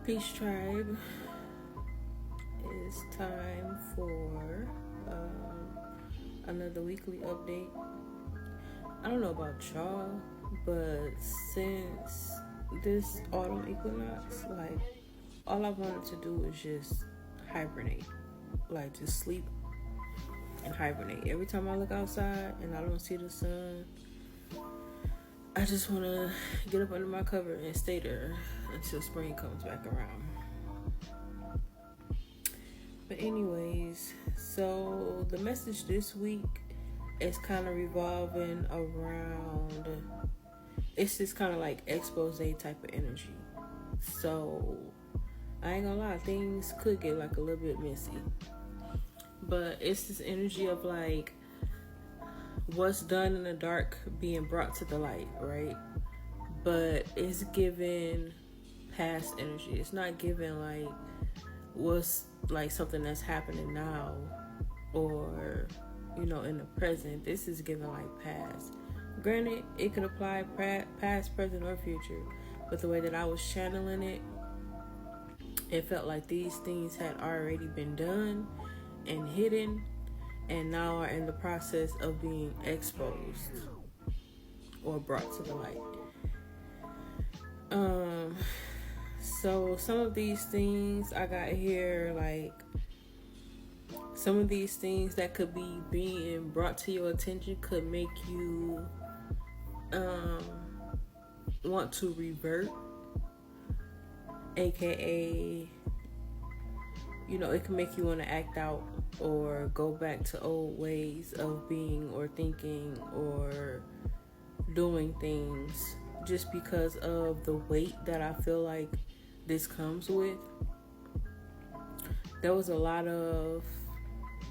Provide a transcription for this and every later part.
Peace Tribe. It's time for another weekly update. I don't know about y'all, but since this autumn equinox, like, all I wanted to do was just hibernate. Like, just sleep and hibernate. Every time I look outside and I don't see the sun, I just want to get up under my cover and stay there until spring comes back around. But anyways, so the message this week is kind of revolving around, it's just kind of like expose type of energy. So I ain't gonna lie, things could get like a little bit messy. But it's this energy of like, what's done in the dark being brought to the light, right? But it's giving past energy. It's not giving like what's like something that's happening now or, you know, in the present. This is giving like past. Granted, it could apply past, present, or future, but the way that I was channeling it, it felt like these things had already been done and hidden, and now are in the process of being exposed or brought to the light. So some of these things I got here, like some of these things that could be being brought to your attention could make you want to revert, aka, you know, it can make you want to act out or go back to old ways of being or thinking or doing things, just because of the weight that I feel like this comes with. There was a lot of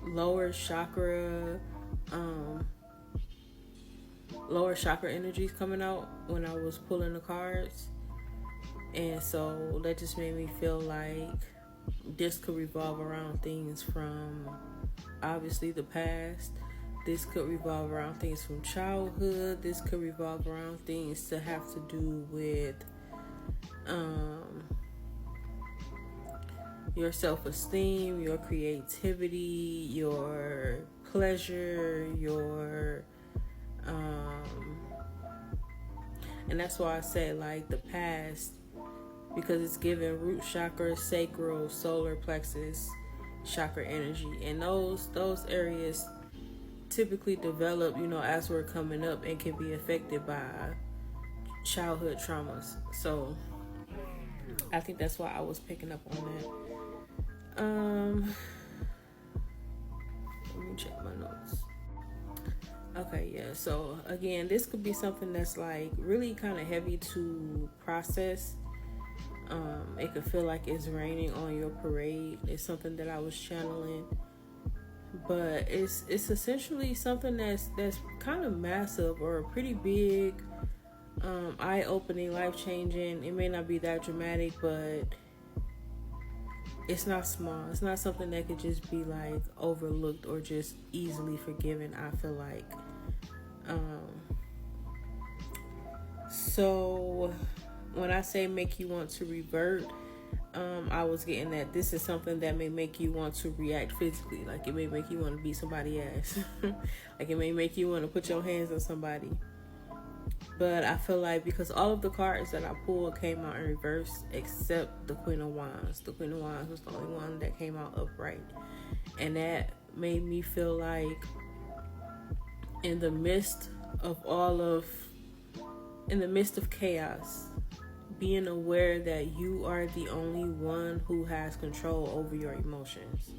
lower chakra energies coming out when I was pulling the cards, and so that just made me feel like this could revolve around things from obviously the past. This could revolve around things from childhood. This could revolve around things to have to do with your self-esteem, your creativity, your pleasure, your and that's why I say like the past, because it's giving root chakra, sacral, solar plexus chakra energy, and those areas typically develop, you know, as we're coming up and can be affected by childhood traumas. So I think that's why I was picking up on that. Let me check my notes. Okay, yeah, so again, this could be something that's like really kind of heavy to process. It could feel like it's raining on your parade. It's something that I was channeling, but it's essentially something that's kind of massive or pretty big, eye-opening, life-changing. It may not be that dramatic, but it's not small. It's not something that could just be like overlooked or just easily forgiven, I feel like. So when I say make you want to revert, I was getting that this is something that may make you want to react physically. Like, it may make you want to beat somebody's ass. Like, it may make you want to put your hands on somebody. But I feel like because all of the cards that I pulled came out in reverse except the Queen of Wands. The Queen of Wands was the only one that came out upright. And that made me feel like in the midst of chaos, being aware that you are the only one who has control over your emotions.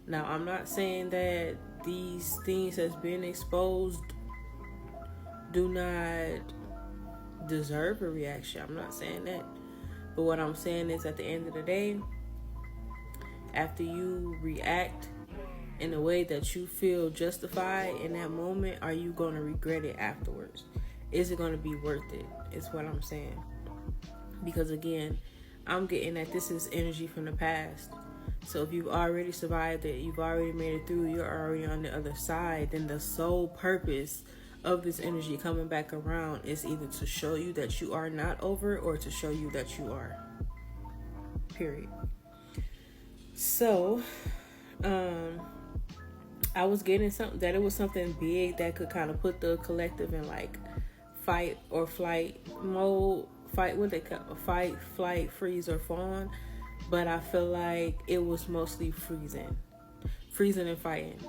Now, I'm not saying that these things that's been exposed do not deserve a reaction. I'm not saying that. But what I'm saying is, at the end of the day, after you react in a way that you feel justified in that moment, are you going to regret it afterwards? Is it going to be worth it? Is what I'm saying. Because again, I'm getting that this is energy from the past. So if you've already survived it, you've already made it through, you're already on the other side, then the sole purpose of this energy coming back around is either to show you that you are not over or to show you that you are. period. So I was getting something that it was something big that could kind of put the collective in like fight or flight mode. Fight, flight, freeze, or fawn. But I feel like it was mostly freezing and fighting.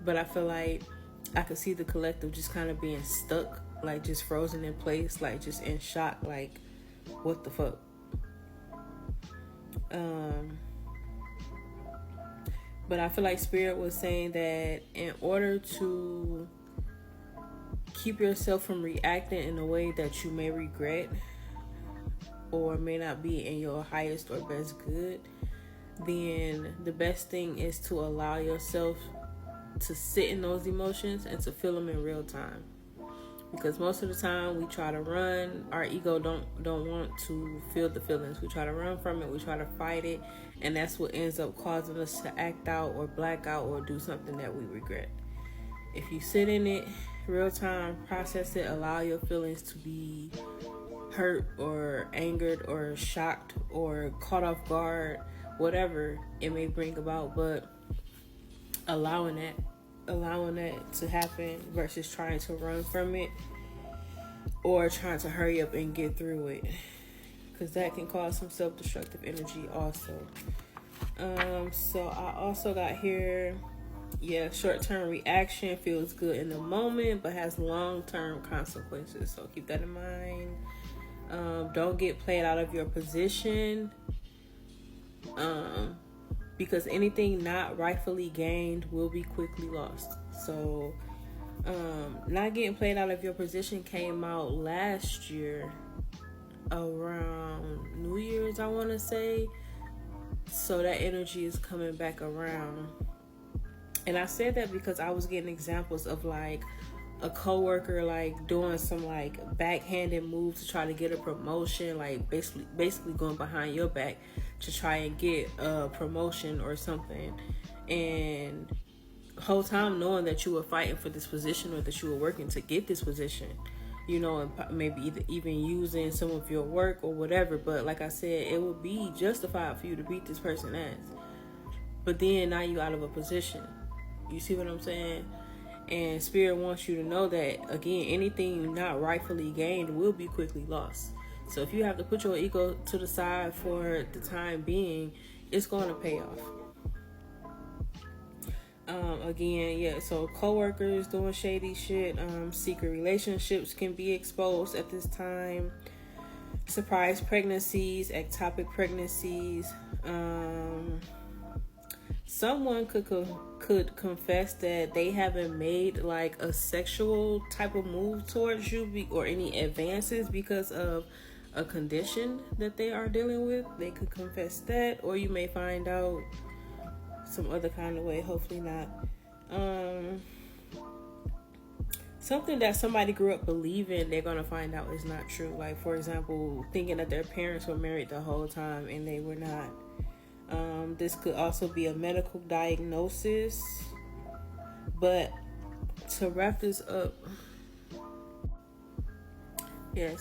But I feel like I could see the collective just kind of being stuck, like just frozen in place, like just in shock, like what the fuck. But I feel like Spirit was saying that in order to keep yourself from reacting in a way that you may regret or may not be in your highest or best good, then the best thing is to allow yourself to sit in those emotions and to feel them in real time. Because most of the time we try to run, our ego don't want to feel the feelings. We try to run from it, we try to fight it, and that's what ends up causing us to act out or black out or do something that we regret. If you sit in it real time, process it, allow your feelings to be hurt or angered or shocked or caught off guard, whatever it may bring about, but allowing that to happen versus trying to run from it or trying to hurry up and get through it, because that can cause some self-destructive energy also. So I also got here, short-term reaction feels good in the moment but has long-term consequences, so keep that in mind. Don't get played out of your position, because anything not rightfully gained will be quickly lost. So not getting played out of your position came out last year around New Year's, I want to say. So that energy is coming back around. And I said that because I was getting examples of like a coworker like doing some like backhanded moves to try to get a promotion, like basically going behind your back to try and get a promotion or something, and whole time knowing that you were fighting for this position or that you were working to get this position, and maybe even using some of your work or whatever. But like I said, it would be justified for you to beat this person ass, but then now you out of a position. You see what I'm saying? And Spirit wants you to know that, again, anything not rightfully gained will be quickly lost. So if you have to put your ego to the side for the time being, it's going to pay off. So coworkers doing shady shit, secret relationships can be exposed at this time. Surprise pregnancies, ectopic pregnancies. Someone could confess that they haven't made like a sexual type of move towards you or any advances because of a condition that they are dealing with. They could confess that, or you may find out some other kind of way, hopefully not. Something that somebody grew up believing, they're going to find out is not true. Like, for example, thinking that their parents were married the whole time and they were not. This could also be a medical diagnosis. But to wrap this up, you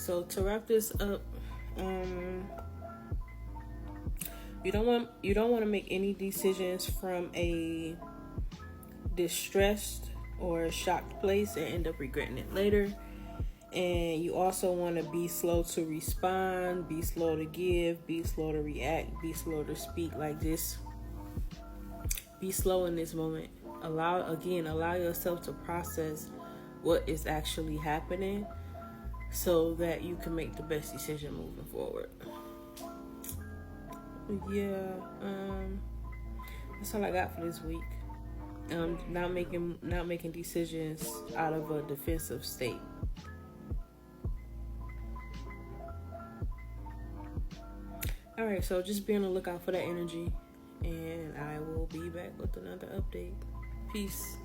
don't want to make any decisions from a distressed or shocked place and end up regretting it later. And you also want to be slow to respond, be slow to give, be slow to react, be slow to speak. Like, just be slow in this moment. Allow yourself to process what is actually happening so that you can make the best decision moving forward. That's all I got for this week. Not making decisions out of a defensive state. Alright, so just be on the lookout for that energy, and I will be back with another update. Peace.